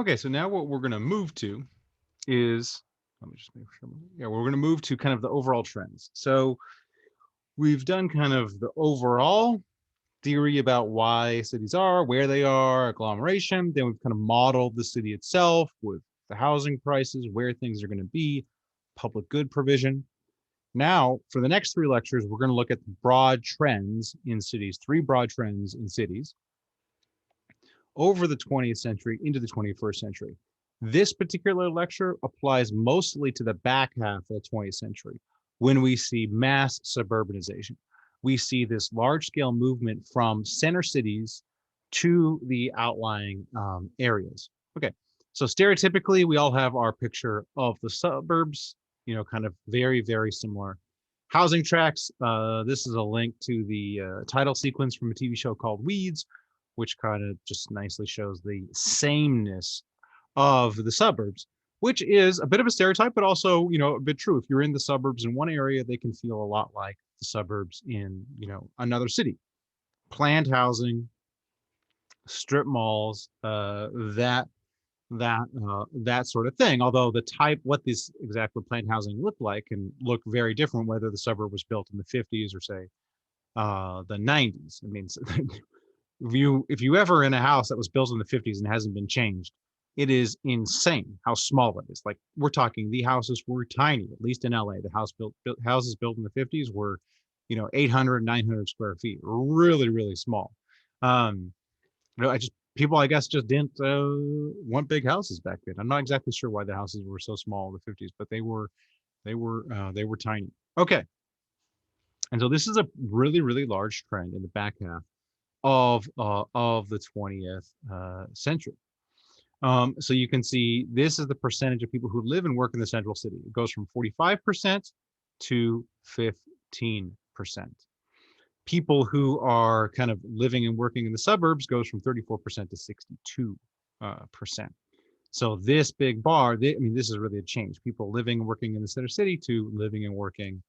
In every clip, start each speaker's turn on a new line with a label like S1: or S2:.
S1: Okay, so now what we're going to move to is, let me just make sure. Yeah, we're going to move to kind of the overall trends. So we've done kind of the overall theory about why cities are, where they are, agglomeration. Then we've kind of modeled the city itself with the housing prices, where things are going to be, public good provision. Now, for the next three lectures, we're going to look at broad trends in cities, three broad trends in cities over the 20th century into the 21st century. This particular lecture applies mostly to the back half of the 20th century when we see mass suburbanization. We see this large scale movement from center cities to the outlying areas. Okay, so stereotypically, we all have our picture of the suburbs, kind of very, very similar housing tracks. This is a link to the title sequence from a TV show called Weeds, which kind of just nicely shows the sameness of the suburbs, which is a bit of a stereotype, but also, a bit true. If you're in the suburbs in one area, they can feel a lot like the suburbs in, another city. Planned housing, strip malls, that sort of thing. Although the type, what this exactly planned housing looked like, can look very different whether the suburb was built in the 50s or say the 90s. I mean, if you ever in a house that was built in the 50s and hasn't been changed, it is insane how small it is. Like, we're talking, the houses were tiny, at least in LA. The houses built in the 50s were, 800, 900 square feet, really, really small. Um, I just, people, I guess, just didn't want big houses back then. I'm not exactly sure why the houses were so small in the 50s, but they were tiny. Okay. And so this is a really, really large trend in the back half of the 20th century. So you can see this is the percentage of people who live and work in the central city. It goes from 45% to 15%. People who are kind of living and working in the suburbs goes from 34% to 62%. So this big bar, this is really a change. People living and working in the center city to living and working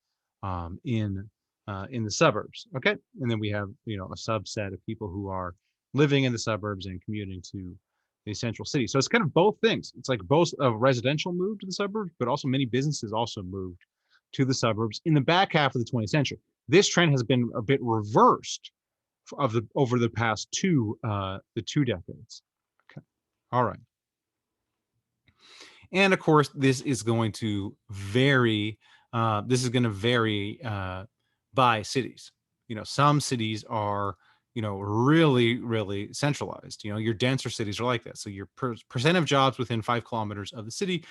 S1: in the suburbs. Okay, and then we have a subset of people who are living in the suburbs and commuting to the central city. So it's kind of both things. It's like both a residential move to the suburbs, but also many businesses also moved to the suburbs in the back half of the 20th century. This trend has been a bit reversed over the past the 2 decades. Okay, all right. And of course, this is going to vary. This is going to vary by cities. Some cities are, really, really centralized. Your denser cities are like that. So your percent of jobs within 5 kilometers of the city,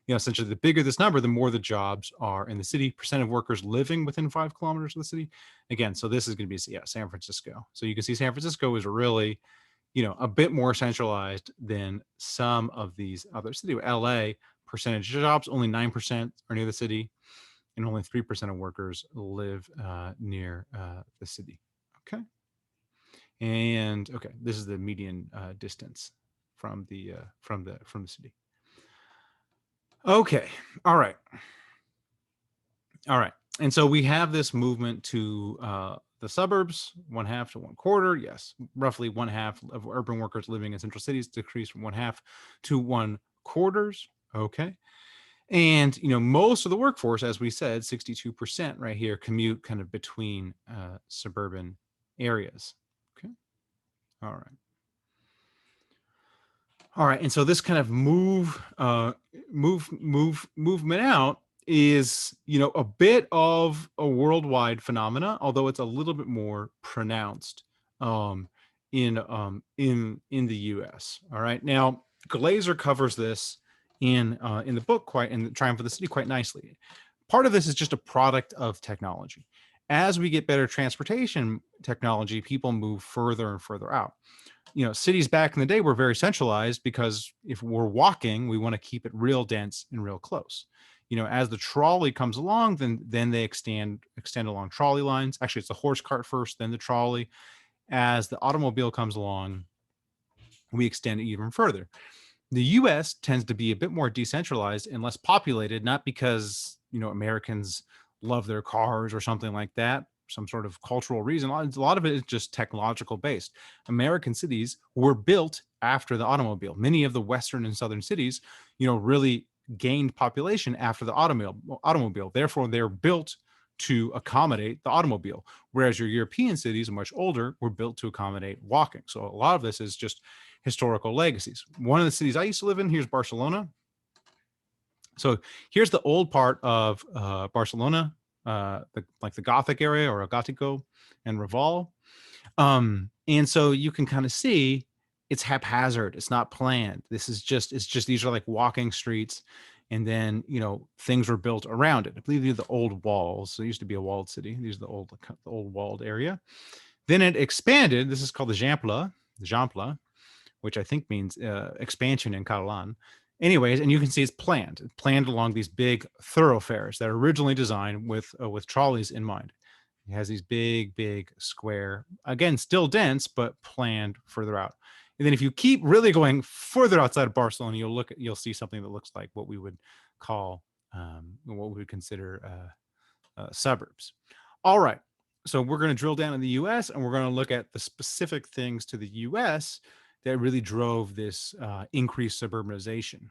S1: essentially the bigger this number, the more the jobs are in the city. Percent of workers living within 5 kilometers of the city. Again, so this is going to be, San Francisco. So you can see San Francisco is really, a bit more centralized than some of these other cities. LA, percentage of jobs, only 9% are near the city, and only 3% of workers live near the city. Okay. And okay, this is the median distance from the city. Okay. All right. And so we have this movement to the suburbs, 1/2 to 1/4. Yes, roughly 1/2 of urban workers living in central cities decreased from 1/2 to 1/4. Okay. And, most of the workforce, as we said, 62% right here, commute kind of between suburban areas. Okay. All right. All right. And so this kind of movement out is, a bit of a worldwide phenomena, although it's a little bit more pronounced in the US. All right. Now, Glazer covers this in the book in the Triumph of the City quite nicely. Part of this is just a product of technology. As we get better transportation technology, people move further and further out. Cities back in the day were very centralized because if we're walking, we want to keep it real dense and real close. As the trolley comes along, then they extend along trolley lines. Actually, it's the horse cart first, then the trolley. As the automobile comes along, we extend it even further. The US tends to be a bit more decentralized and less populated, not because, Americans love their cars or something like that, some sort of cultural reason. A lot of it is just technological based. American cities were built after the automobile. Many of the Western and Southern cities, really gained population after the automobile. Therefore, they're built to accommodate the automobile, whereas your European cities, much older, were built to accommodate walking. So a lot of this is just historical legacies. One of the cities I used to live in, here's Barcelona. So here's the old part of Barcelona, like the Gothic area, or El Gótico and Raval. And so you can kind of see it's haphazard. It's not planned. It's just these are like walking streets. And then, things were built around it. I believe these are the old walls. So it used to be a walled city. These are the old walled area. Then it expanded. This is called the Jample, which I think means expansion in Catalan. Anyways, and you can see it's planned along these big thoroughfares that are originally designed with trolleys in mind. It has these big square, again, still dense, but planned further out. And then if you keep really going further outside of Barcelona, you'll see something that looks like what we would call, what we would consider suburbs. All right. So we're going to drill down in the US, and we're going to look at the specific things to the US that really drove this increased suburbanization.